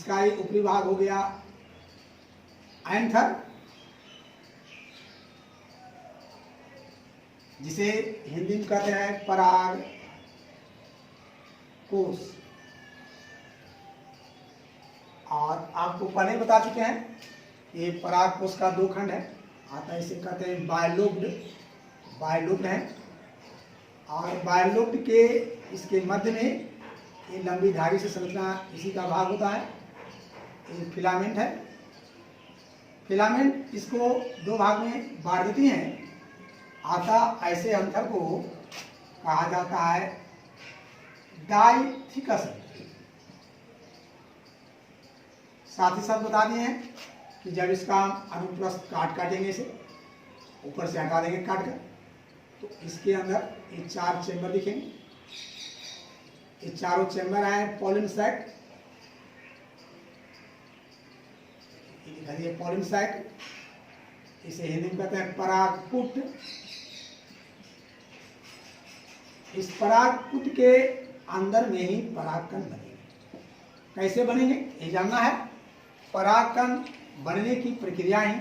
इसका ये ऊपरी भाग हो गया एंथर, जिसे हिंदी में कहते हैं पराग कोश। और आपको पहले बता चुके हैं ये पराग कोश का दो खंड है, आता है इसे कहते हैं बायलोब्ड, बायलोब्ड है। और बायलोब्ड के इसके मध्य में ये लंबी धारी से संरचना इसी का भाग होता है, ये फिलामेंट है। फिलामेंट इसको दो भाग में बांट देती हैं। आता ऐसे अंतर को कहा जाता है डाइथिकस। साथ ही साथ बता दिए हैं कि जब इसका अनुप्रस्थ काटेंगे, इसे ऊपर से हटा देंगे काट कर, तो इसके अंदर ये चार चेंबर दिखेंगे। ये चारों चेंबर हैं पॉलन सैक, ये पॉलन सैक, इसे हिंदी में कहते हैं परागपुट। इस परागपुट के अंदर में ही परागकण बनेंगे। कैसे बनेंगे ये जानना है। परागकण बनने की प्रक्रिया ही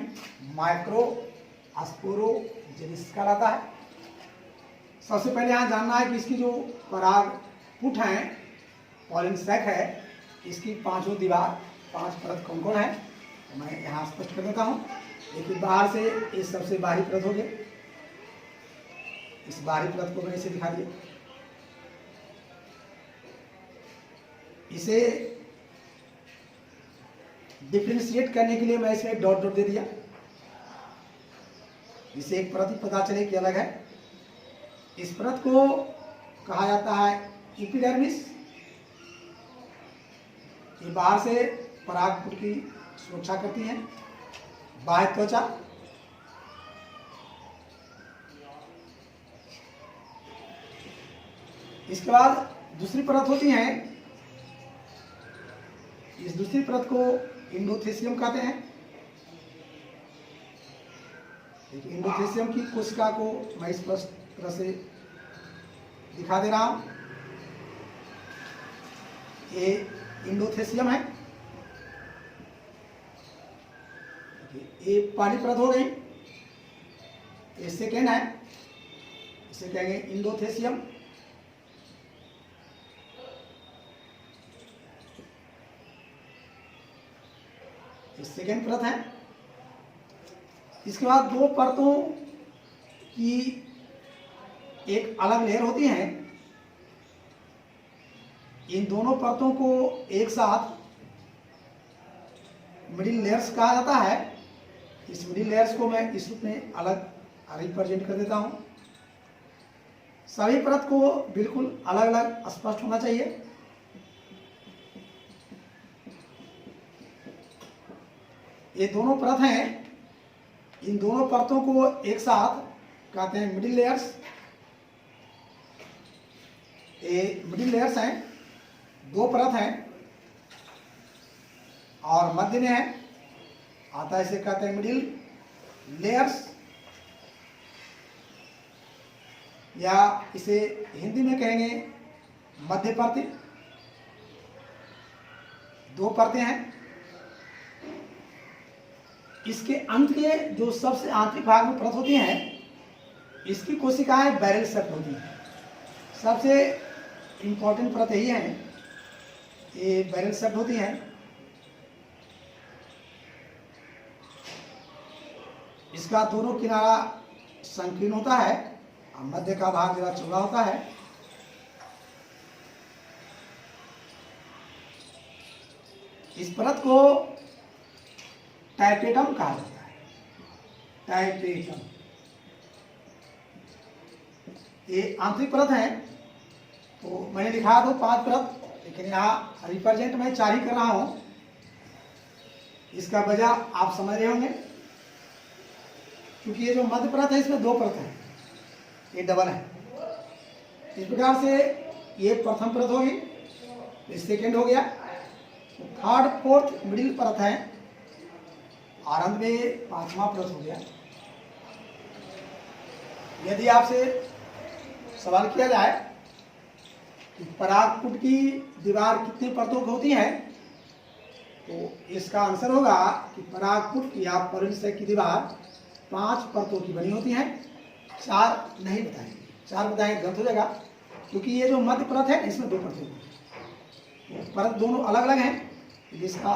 माइक्रो स्पोरोजेनिसिस कहलाता है। सबसे पहले यहाँ जानना है कि इसकी जो परागपुट है, पॉलन सैक है, इसकी पांचों दीवार, पांच परत कौन कौन है, तो मैं यहाँ स्पष्ट कर देता हूँ। लेकिन बाहर से ये सबसे बाहरी परत हो गई, इस बाहरी परत को मैंने इसे दिखा दिया। इसे डिफ्रेंशिएट करने के लिए मैं इसमें डॉट डॉट दे दिया, जिससे एक परत ही पता चले कि अलग है। इस परत को कहा जाता है एपिडर्मिस। ये बाहर से परागपुट की सुरक्षा करती है, बाह्य त्वचा। इसके बाद दूसरी परत होती है, इस दूसरी परत को इंडोथेसियम कहते हैं। इंडोथेसियम की कोशिका को मैं स्पष्ट तरह से दिखा दे रहा हूं। ये इंडोथेसियम है, ये पहली परत हो गई। ये सेकेंड है, इसे कहेंगे इंडोथेसियम। सेकेंड परत है। इसके बाद दो परतों की एक अलग लेयर होती है। इन दोनों परतों को एक साथ मिडिल लेयर्स कहा जाता है। इस मिडिल लेयर्स को मैं इस रूप में अलग रिप्रेजेंट कर देता हूं। सभी परत को बिल्कुल अलग अलग स्पष्ट होना चाहिए। ये दोनों परत हैं, इन दोनों परतों को एक साथ कहते हैं मिडिल लेयर्स। ये मिडिल लेयर्स हैं, दो परत हैं और मध्य में है, आता है इसे कहते हैं मिडिल लेयर्स, या इसे हिंदी में कहेंगे मध्य परतें। दो परतें हैं। इसके अंत के जो सबसे आंतरिक भाग में परत होती हैं, इसकी कोशिकाएं बैरल सेप्ट होती हैं। सबसे इंपॉर्टेंट परत यही है, ये बैरल सेप्ट होती हैं। इसका दोनों किनारा संकीर्ण होता है और मध्य का भाग जरा चौड़ा होता है। इस परत को टाइपेटम कहा जाता है, टाइपेटम। ये आंतरिक परत है, तो मैंने लिखा दो 5 परत, लेकिन यहाँ रिप्रेजेंट मैं 4 ही कर रहा हूं। इसका वजह आप समझ रहे होंगे, क्योंकि ये जो मध्य परत है इसमें 2 परत है, ये डबल है। इस प्रकार से ये प्रथम परत होगी, ये सेकेंड हो गया, थर्ड फोर्थ मिडिल परत है, और अंत में 5वां परत हो गया। यदि आपसे सवाल किया जाए कि परागपुट की दीवार कितनी परतों की होती है, इसका आंसर होगा कि परागपुट या पॉलन सैक की दीवार 5 परतों की बनी होती है। 4 नहीं बताएंगे, 4 बताएंगे गलत हो जाएगा, क्योंकि ये जो मध्य परत है इसमें 2 परतें होती हैं। परत दोनों अलग अलग हैं, जिसका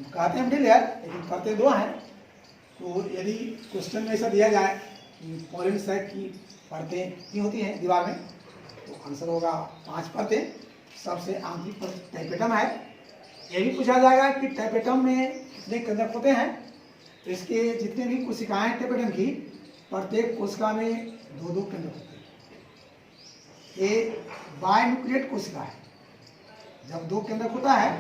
कहते हैं मिडिल लेयर, लेकिन परतें 2 हैं। तो यदि क्वेश्चन में ऐसा दिया जाए कि पॉलन सैक की परतें कितनी होती हैं दीवार में, तो आंसर होगा 5 परतें। सबसे आंतरिक परत टाइपेटम है। ये भी पूछा जाएगा कि टाइपेटम में कितने केंद्रक होते हैं, तो इसके जितने भी कोशिकाएं हैं टाइपेटम की, प्रत्येक कोशिका में 2-2 केंद्रक होते हैं। ये बायन्यूक्लिएट कोशिका है। जब 2 केंद्रक होता है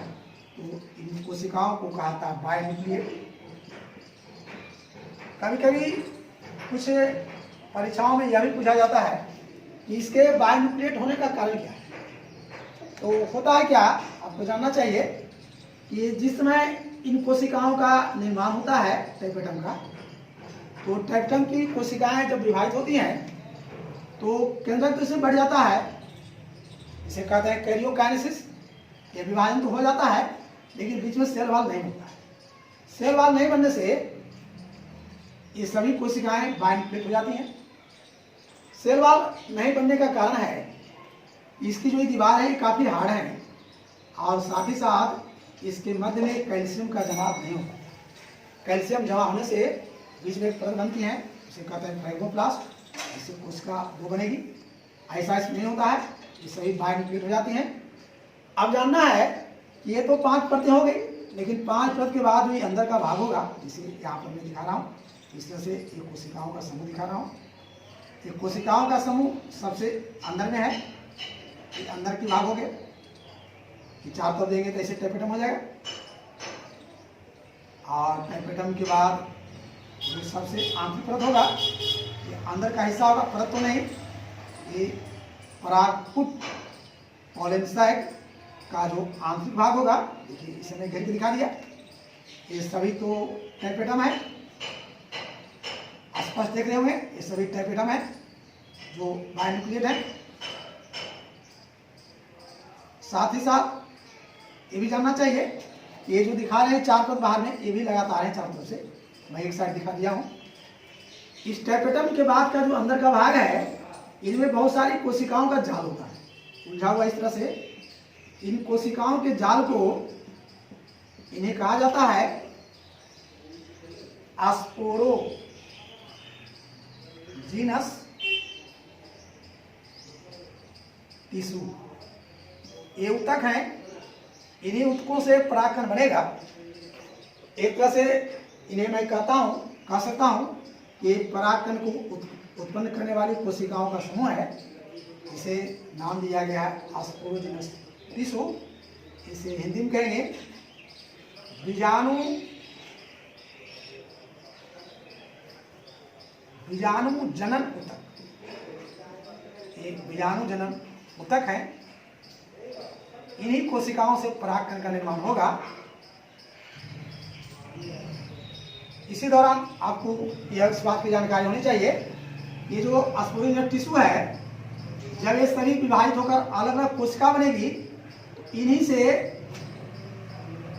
तो इन कोशिकाओं को कहा जाता है बायन्यूक्लिएट। कभी कभी कुछ परीक्षाओं में यह भी पूछा जाता है कि इसके बायन्यूक्लिएट होने का कारण क्या है। तो होता है क्या, आपको जानना चाहिए कि जिस समय इन कोशिकाओं का निर्माण होता है टाइपेटम का, तो टाइपेटम की कोशिकाएं जब विभाजित होती हैं तो केंद्रक तो इसमें बढ़ जाता है, इसे कहते हैं कैरियोकाइनेसिस। ये विभाजन तो हो जाता है, लेकिन बीच में सेल वॉल नहीं बनता है। सेल वॉल नहीं बनने से ये सभी कोशिकाएं बायन्यूक्लिएट हो जाती हैं। सेल वॉल नहीं बनने का कारण है इसकी जो दीवार है ये काफ़ी हार्ड है, और साथ ही साथ इसके मध्य में कैल्शियम का जमाव नहीं होता। कैल्शियम जमा होने से बीच में एक परत बनती है, उसे कहते हैं फाइब्रोब्लास्ट, जिससे कोशिका 2 बनेगी। ऐसा इसमें नहीं होता है, ये सभी बायन्यूक्लिएट हो जाती हैं। अब जानना है कि ये तो 5 परतें हो गई, लेकिन 5 परत के बाद भी अंदर का भाग होगा, जिसे यहाँ पर मैं दिखा रहा हूँ। इस तरह से ये कोशिकाओं का समूह दिखा रहा हूँ। ये कोशिकाओं का समूह सबसे अंदर में है, ये अंदर की भाग हो गए कि 4 परत देंगे तो ऐसे टाइपेटम हो जाएगा। और टाइपेटम के बाद जो सबसे आंतरिक परत होगा, ये अंदर का हिस्सा होगा, परत तो नहीं, ये परागपुट पॉलन सैक का जो आंतरिक भाग होगा, देखिए इसे मैं घेर के दिखा दिया। ये सभी तो टाइपेटम है, स्पष्ट देख रहे होंगे, ये सभी टाइपेटम है जो बायन्यूक्लिएट है। साथ ही साथ ये भी जानना चाहिए, ये जो दिखा रहे हैं 4 परत बाहर में, ये भी लगातार है 4 तरफ से, मैं एक साइड दिखा दिया हूँ। इस टाइपेटम के बाद का जो अंदर का भाग है, इनमें बहुत सारी कोशिकाओं का जाल होता है, उलझा हुआ इस तरह से। इन कोशिकाओं के जाल को इन्हें कहा जाता है एस्पोरोजीनस टिश्यू। ये ऊतक हैं, इन्हीं ऊतकों से परागकण बनेगा। एक तरह से इन्हें मैं कह सकता हूँ कि परागकण को उत्पन्न करने वाली कोशिकाओं का समूह है। इसे नाम दिया गया है एस्पोरोजीनस टिश्यू। इसे हिंदी में कहेंगे बीजाणु जनन ऊतक। एक बीजाणु जनन ऊतक है, इन्हीं कोशिकाओं से परागकण का निर्माण होगा। इसी दौरान आपको यह इस बात की जानकारी होनी चाहिए, ये जो एस्पोरोजीनस टिश्यू है, जब ये सभी विभाजित होकर अलग अलग कोशिका बनेगी, तो इन्हीं से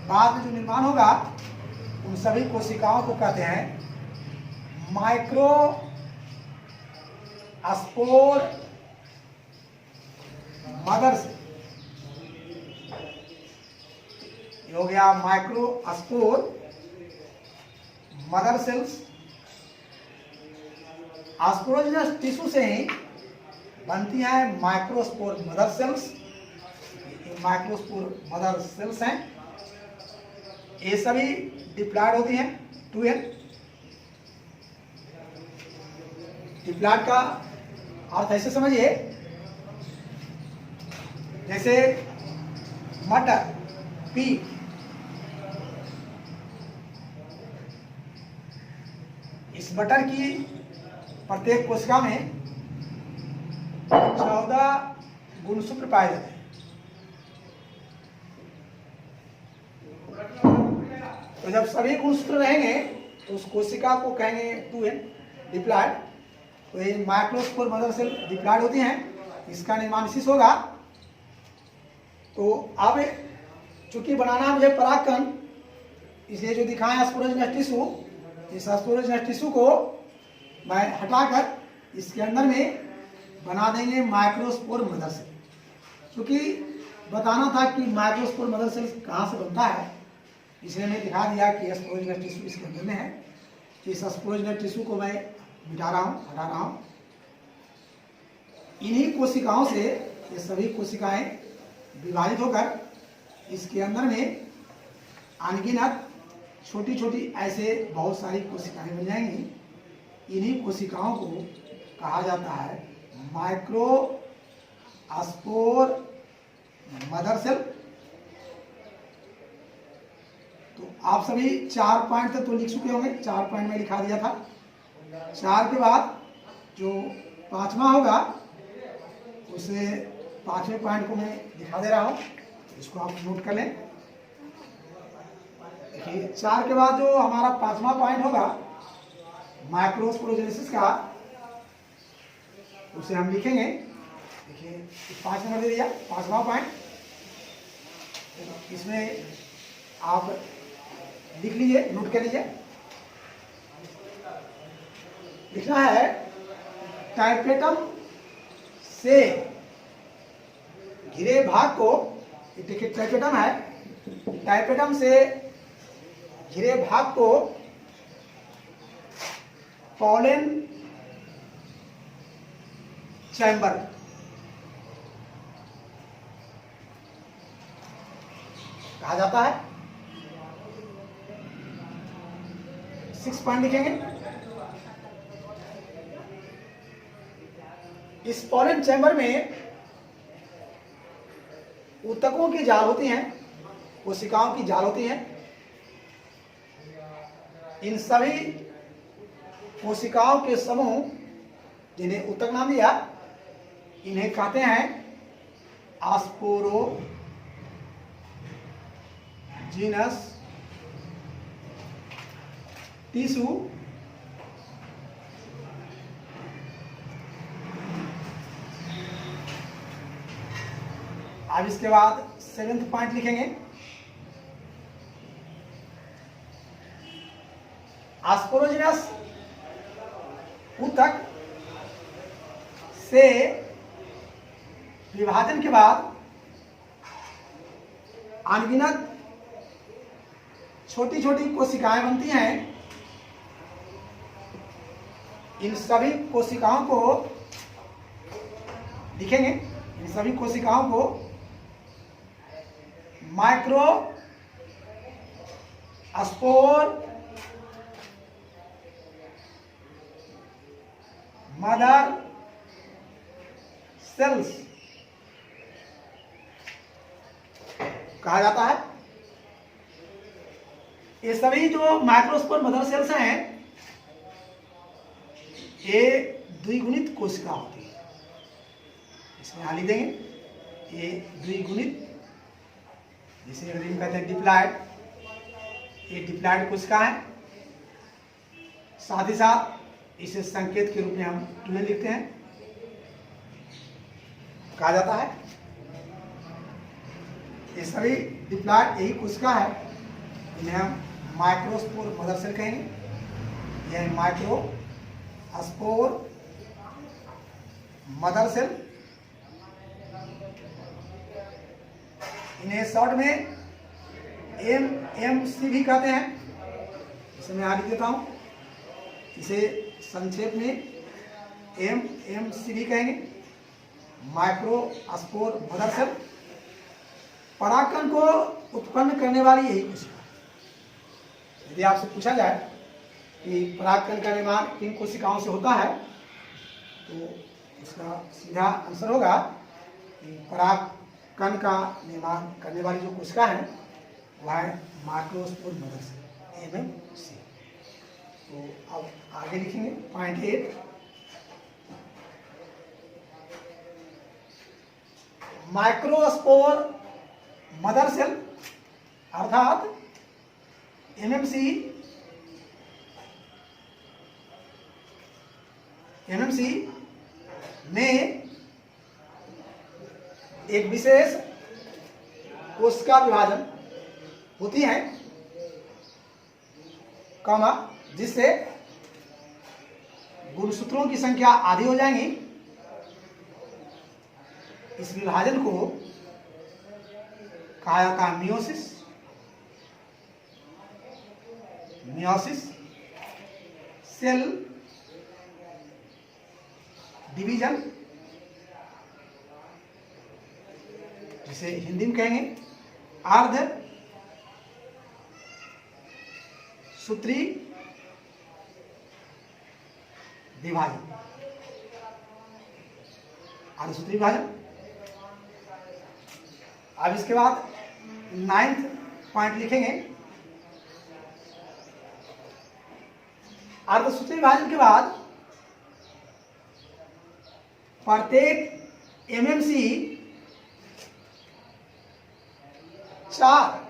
बाद में जो निर्माण होगा, उन सभी कोशिकाओं को कहते हैं माइक्रो स्पोर मदर सेल। हो गया microspore mother cells. Sporogenous tissue से ही बनती हैं microspore mother cells. Microspore mother cells हैं, ये सभी डिप्लॉयड होती हैं 2n। डिप्लॉयड का अर्थ ऐसे समझिए, जैसे मटर, पी, इस मटर की प्रत्येक कोशिका में 14 गुणसूत्र पाए जाते हैं। तो जब सभी गुणसूत्र रहेंगे तो उस कोशिका को कहेंगे 2n डिप्लॉयड। तो ये माइक्रोस्पोर मदर सेल डिप्लॉयड होती हैं, इसका निर्माण इसी से होगा। तो अब चूंकि बनाना मुझे परागकण, इसलिए जो दिखाएं स्पोरोजिनस टिश्यू, इस स्पोरोजिनस टिश्यू को मैं हटाकर इसके अंदर में बना देंगे माइक्रोस्पोर मदर सेल। क्योंकि बताना था कि माइक्रोस्पोर मदर सेल कहाँ से बनता है, इसलिए मैं दिखा दिया कि स्पोरोजिनस टिश्यू इसके अंदर में है। इस स्पोरोजिनस टिश्यू को मैं मिटा रहा हूँ, हटा रहा हूँ। इन्हीं कोशिकाओं से ये सभी कोशिकाएं विभाजित होकर इसके अंदर में अनगिनत छोटी छोटी ऐसे बहुत सारी कोशिकाएं बन जाएंगी। इन्हीं कोशिकाओं को कहा जाता है माइक्रो स्पोर मदर सेल। तो आप सभी 4 पॉइंट तो लिख चुके होंगे, 4 पॉइंट में लिखा दिया था। 4 के बाद जो 5वां होगा उसे 5वें पॉइंट को मैं दिखा दे रहा हूं, इसको आप नोट कर लें। देखिए 4 के बाद जो हमारा 5वां पॉइंट होगा माइक्रोस्पोरोजेनेसिस का, उसे हम लिखेंगे। देखिए 5 नंबर दे दिया, 5वां पॉइंट। इसमें आप लिख लीजिए, नोट कर लीजिए। लिखना है टाइपेटम से घिरे भाग को, देखिए टाइपेटम है, टाइपेटम से घिरे भाग को पॉलन चैम्बर कहा जाता है। 6 पॉइंट लिखेंगे। इस पॉलन चैम्बर में ऊतकों की जाल होती हैं, कोशिकाओं की जाल होती हैं। इन सभी कोशिकाओं के समूह जिन्हें ऊतक नाम दिया, इन्हें कहते हैं स्पोरोजीनस टिश्यू। अब इसके बाद 7वां पॉइंट लिखेंगे। स्पोरोजिनस ऊतक से विभाजन के बाद अनगिनत छोटी छोटी कोशिकाएं बनती हैं। इन सभी कोशिकाओं को लिखेंगे, इन सभी कोशिकाओं को माइक्रो स्पोर मदर सेल्स कहा जाता है। ये सभी जो माइक्रोस्पोर मदर सेल्स हैं, ये द्विगुणित कोशिका होती है। इसमें यहां लिख देंगे, ये द्विगुणित, जिसे अंग्रेजी में कहते हैं डिप्लॉयड, ये डिप्लॉयड कोशिका है। साथ ही साथ इसे संकेत के रूप में हम 12 लिखते हैं, कहा जाता है। ये सभी डिप्लॉयड यही कोशिका है, इन्हें हम माइक्रोस्पोर मदर सेल कहेंगे। यह माइक्रो स्पोर मदर सेल। इन्हें शॉर्ट में MMC भी कहते हैं। इसे मैं आगे देता हूं, इसे संक्षेप में MMC भी कहेंगे, माइक्रो स्पोर मदर सेल। परागकण को उत्पन्न करने वाली यही कोशिका। यदि आपसे पूछा जाए कि परागकण का निर्माण किन कोशिकाओं से होता है, तो इसका सीधा आंसर होगा कि परागकण का निर्माण करने वाली जो कोशिका है वह है माइक्रोस्पोर मदर सेल, MMC। तो अब आगे लिखेंगे पॉइंट 8। माइक्रोस्पोर मदर सेल अर्थात MMC में एक विशेष कोशिका विभाजन होती है। कॉमा, जिससे गुणसूत्रों की संख्या आधी हो जाएंगी। इस विभाजन को कहा जाता है मियोसिस। मियोसिस सेल डिवीजन, जिसे हिंदी में कहेंगे अर्ध सूत्री विभाजन। अर्धसूत्री विभाजन। अब इसके बाद 9th पॉइंट लिखेंगे। अर्धसूत्री विभाजन के बाद प्रत्येक एमएमसी 4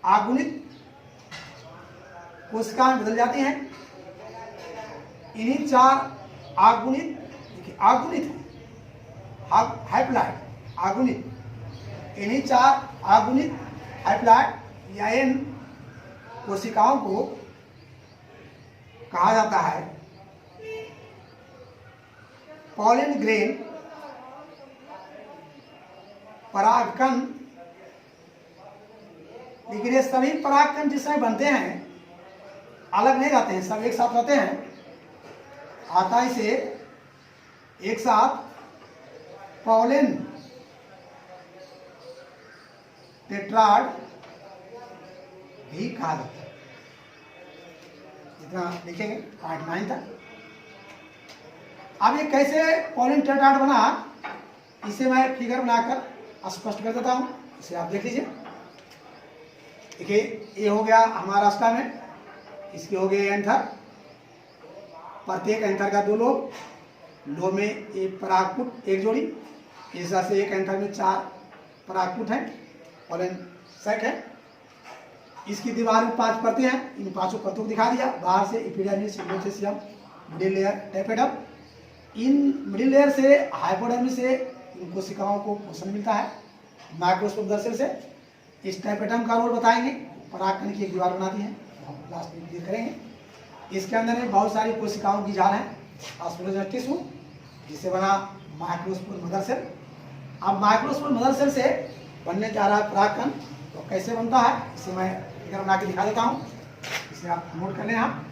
आगुणित कोशिकाएं बदल जाती हैं। इन्हीं 4 आगुणित, देखिए आगुणित हैप्लॉइड आगुणित, इन्हीं 4 आगुणित हैप्लॉइड या एन कोशिकाओं को कहा जाता है पॉलन ग्रेन परागकण। लेकिन ये सभी परागकण जिस समय बनते हैं अलग नहीं रहते हैं, सब एक साथ रहते हैं। आताई से एक साथ पॉलन टेट्राड भी कहा जाता है। इतना लिखेंगे पॉइंट 9 तक। अब ये कैसे पॉलन टेट्राड बना, इसे मैं फिगर बनाकर स्पष्ट कर देता हूं। इसे आप देख लीजिए। देखिए ये हो गया हमारा स्टामेन, इसके हो गए एंथर। प्रत्येक एंथर का 2 लोब, लोब में एक परागपुट एक जोड़ी। इस तरह से एक एंथर में 4 परागपुट हैं, पॉलन सेक है। इसकी दीवार में 5 परतें हैं। इन 5 परतों को दिखा दिया। बाहर से epidermis, endothelium, middle layer, टेपेडम। In middle layer से हाइपोडर्मिस से इन कोशिकाओं को पोषण मिलता है माइक्रोस्कोप दर्शन से। इस टेपेडम का रोल बताएंगे। परागकण की एक दीवार बनाती है, हम लास्ट में क्लियर करेंगे। इसके अंदर में बहुत सारी कोशिकाओं की जाल है, ऑस्मोलोजिक टिश्यू, जिससे बना माइक्रोस्पोर मदर सेल। अब माइक्रोस्पोर मदर सेल से बनने जा रहा है परागकण। तो कैसे बनता है इसे मैं फिगर बना के दिखा देता हूँ। इसे आप नोट कर लें। आप